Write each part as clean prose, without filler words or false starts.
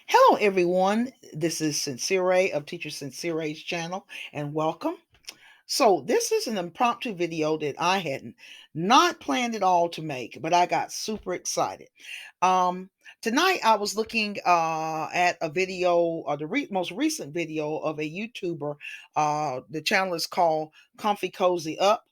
Hello, everyone. This is Sincere of Teacher Sincere's channel, and welcome. So, this is an impromptu video that I hadn't not planned at all to make, but I got super excited. Um, Tonight, I was looking at a video, or the most recent video of a YouTuber. The channel is called Comfy Cozy Up.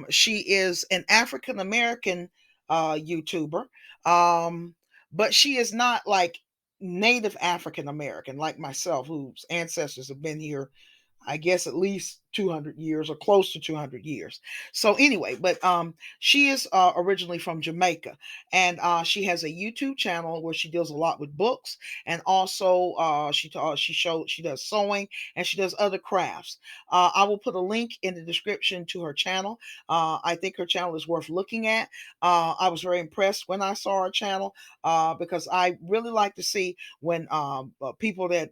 She is an African American YouTuber, um, but she is not like native African American like myself, whose ancestors have been here, I guess, at least 200 years or close to 200 years. So anyway, but she is originally from Jamaica, and she has a YouTube channel where she deals a lot with books, and also she does sewing, and she does other crafts. I will put a link in the description to her channel. I think her channel is worth looking at. I was very impressed when I saw her channel because I really like to see when people that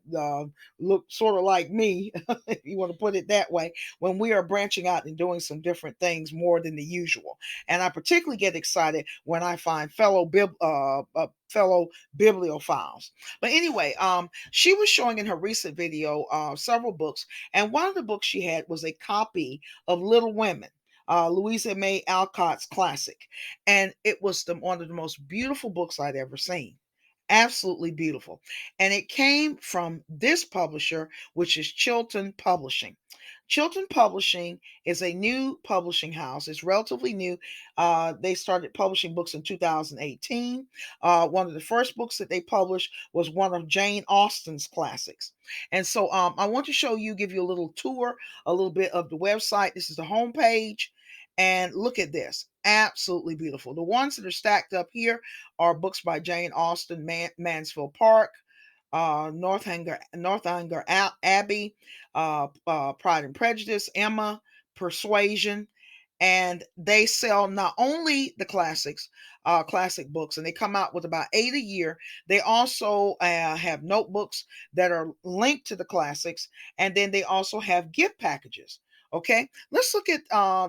look sort of like me, if you want to put it that way, when we are branching out and doing some different things more than the usual. And I particularly get excited when I find fellow bibliophiles. But anyway, she was showing in her recent video several books, and one of the books she had was a copy of Little Women. Louisa May Alcott's classic, and it was one of the most beautiful books I'd ever seen. Absolutely beautiful. And it came from this publisher, which is Chiltern Publishing. Chiltern Publishing is a new publishing house. It's relatively new. They started publishing books in 2018. One of the first books that they published was one of Jane Austen's classics. And so I want to give you a little tour, a little bit of the website. This is the homepage. And look at this. Absolutely beautiful. The ones that are stacked up here are books by Jane Austen, Mansfield Park, Northanger Abbey, Pride and Prejudice, Emma, Persuasion, and they sell not only the classic books, and they come out with about 8 a year. They also have notebooks that are linked to the classics, and then they also have gift packages. Okay, let's look at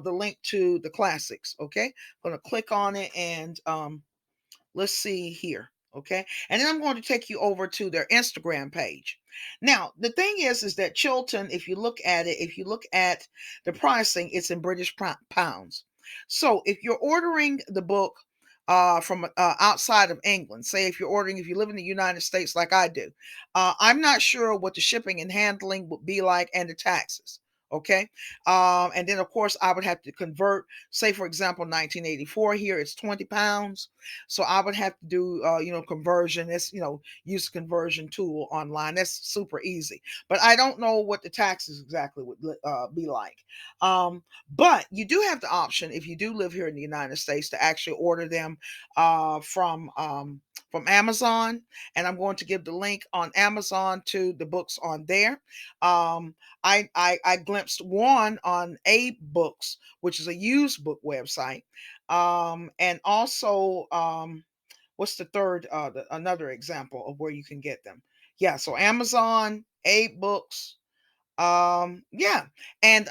the link to the classics. Okay, I'm going to click on it and let's see here. Okay. And then I'm going to take you over to their Instagram page. Now, the thing is that Chilton, if you look at the pricing, it's in British pounds. So if you're ordering the book from outside of England, say if you live in the United States like I do, I'm not sure what the shipping and handling would be like and the taxes. Okay. And then, of course, I would have to convert, say, for example, 1984 here, it's 20 pounds. So I would have to do, conversion. Use a conversion tool online. That's super easy. But I don't know what the taxes exactly would be like. But you do have the option, if you do live here in the United States, to actually order them from Amazon. And I'm going to give the link on Amazon to the books on there. I glimpsed one on A Books, which is a used book website. And also, what's the third, another example of where you can get them? Yeah, so Amazon, A Books, yeah, and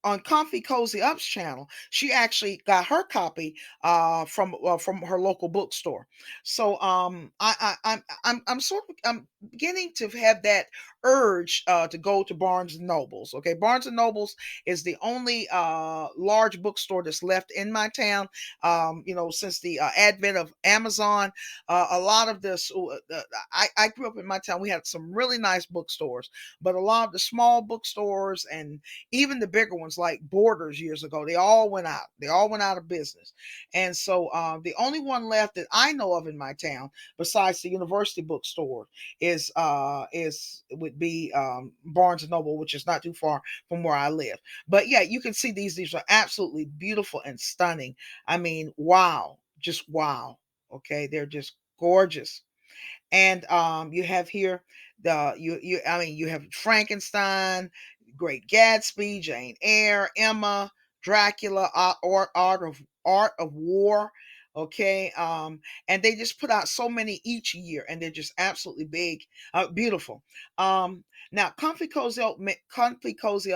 on Comfy Cozy Up's channel, she actually got her copy from her local bookstore. So I'm sort of I'm beginning to have that urge to go to Barnes and Nobles. Okay, Barnes and Nobles is the only large bookstore that's left in my town. Since the advent of Amazon, a lot of this. I grew up in my town. We had some really nice bookstores, but a lot of the small bookstores and even the bigger ones like Borders years ago, they all went out. They all went out of business. And so the only one left that I know of in my town, besides the university bookstore, would be Barnes and Noble, which is not too far from where I live. But yeah, you can see these are absolutely beautiful and stunning. I mean, wow, just wow. Okay, they're just gorgeous. And you have here you have Frankenstein, Great Gatsby, Jane Eyre, Emma, Dracula, Art of War. Okay. And they just put out so many each year, and they're just absolutely big, beautiful. Now Comfy Cozy Up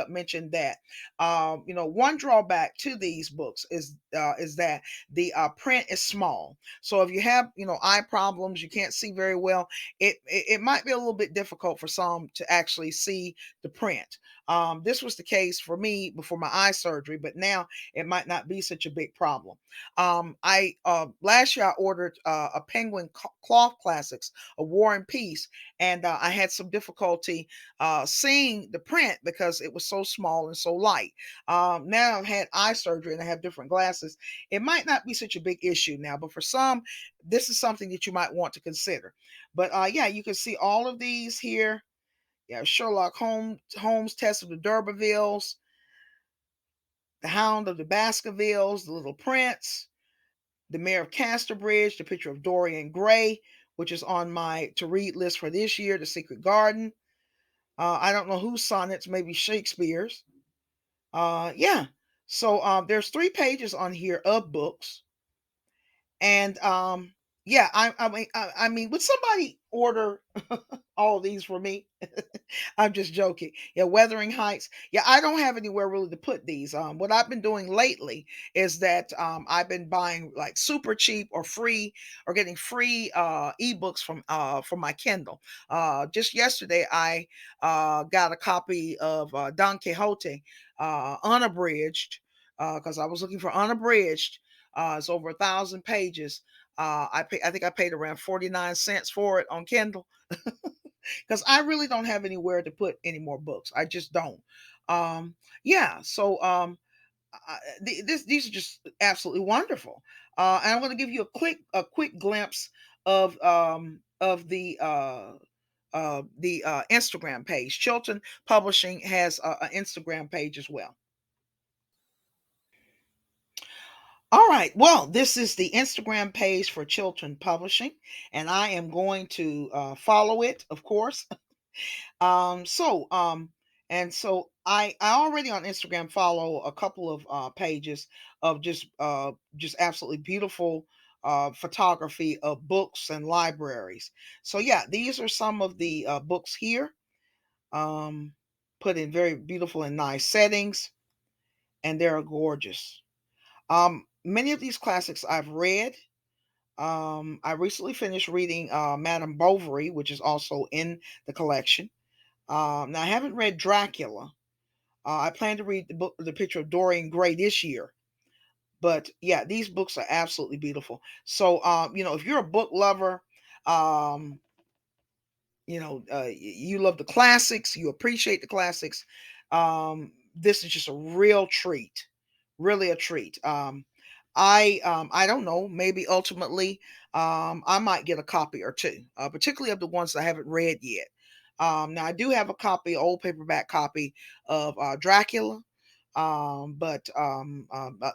mentioned that one drawback to these books is that the print is small. So if you have eye problems, you can't see very well, it might be a little bit difficult for some to actually see the print. This was the case for me before my eye surgery, but now it might not be such a big problem. I Last year I ordered a Penguin Cloth Classics, a War and Peace, and I had some difficulty seeing the print because it was so small and so light. Now I've had eye surgery and I have different glasses. It might not be such a big issue now, but for some, this is something that you might want to consider. But yeah, you can see all of these here. Yeah, Sherlock Holmes, Test of the D'Urbervilles, The Hound of the Baskervilles, The Little Prince, The Mayor of Casterbridge, The Picture of Dorian Gray, which is on my to read list for this year, The Secret Garden. I don't know whose sonnets, maybe Shakespeare's. Yeah. So there's 3 pages on here of books, and yeah, I mean, would somebody order all of these for me? I'm just joking. Yeah, Wuthering Heights. Yeah, I don't have anywhere really to put these. What I've been doing lately is that I've been buying like super cheap or free or getting free ebooks from my Kindle. Just yesterday, I got a copy of Don Quixote, unabridged, because I was looking for unabridged. It's over 1,000 pages. I think I paid around 49 cents for it on Kindle because I really don't have anywhere to put any more books. I just don't. Yeah, so these are just absolutely wonderful. And I'm going to give you a quick glimpse of the Instagram page. Chiltern Publishing has an Instagram page as well. All right. Well, this is the Instagram page for Chiltern Publishing, and I am going to follow it, of course. So and so I already on Instagram follow a couple of pages of just absolutely beautiful photography of books and libraries. So yeah, these are some of the books here, um, put in very beautiful and nice settings, and they're gorgeous. Many of these classics I've read. I recently finished reading Madame Bovary, which is also in the collection. Now I haven't read Dracula. I plan to read The Picture of Dorian Gray this year. But yeah, these books are absolutely beautiful. So, if you're a book lover, um, you love the classics, you appreciate the classics. This is just a real treat, really a treat. I don't know, maybe ultimately, I might get a copy or two, particularly of the ones I haven't read yet. Now I do have a copy, old paperback copy of Dracula. But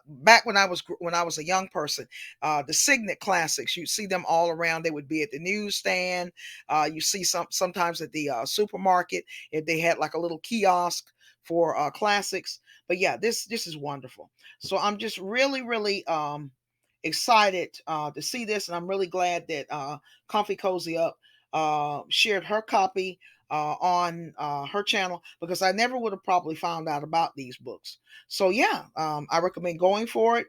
back when I was a young person, the Signet classics, you see them all around. They would be at the newsstand. You see sometimes at the supermarket if they had like a little kiosk for classics. But yeah, this is wonderful. So I'm just really really excited to see this, and I'm really glad that Comfy Cozy Up shared her copy on her channel, because I never would have probably found out about these books. So yeah, I recommend going for it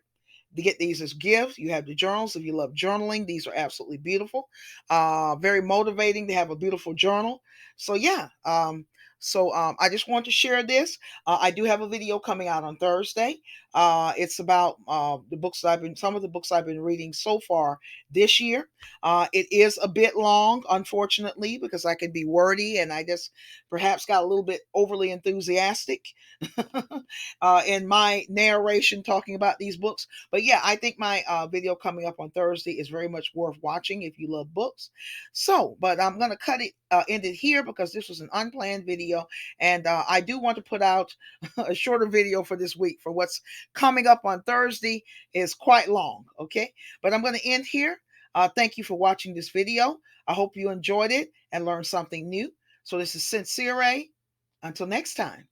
to get these as gifts. You have the journals if you love journaling. These are absolutely beautiful. Very motivating to have a beautiful journal. So yeah, I just want to share this. I do have a video coming out on Thursday. It's about some of the books I've been reading so far this year. It is a bit long, unfortunately, because I can be wordy and I just perhaps got a little bit overly enthusiastic in my narration talking about these books. But yeah, I think my video coming up on Thursday is very much worth watching if you love books. So, but I'm going to end it here because this was an unplanned video. And I do want to put out a shorter video for this week, for what's coming up on Thursday is quite long. Okay. But I'm going to end here. Thank you for watching this video. I hope you enjoyed it and learned something new. So this is Sincere. Until next time.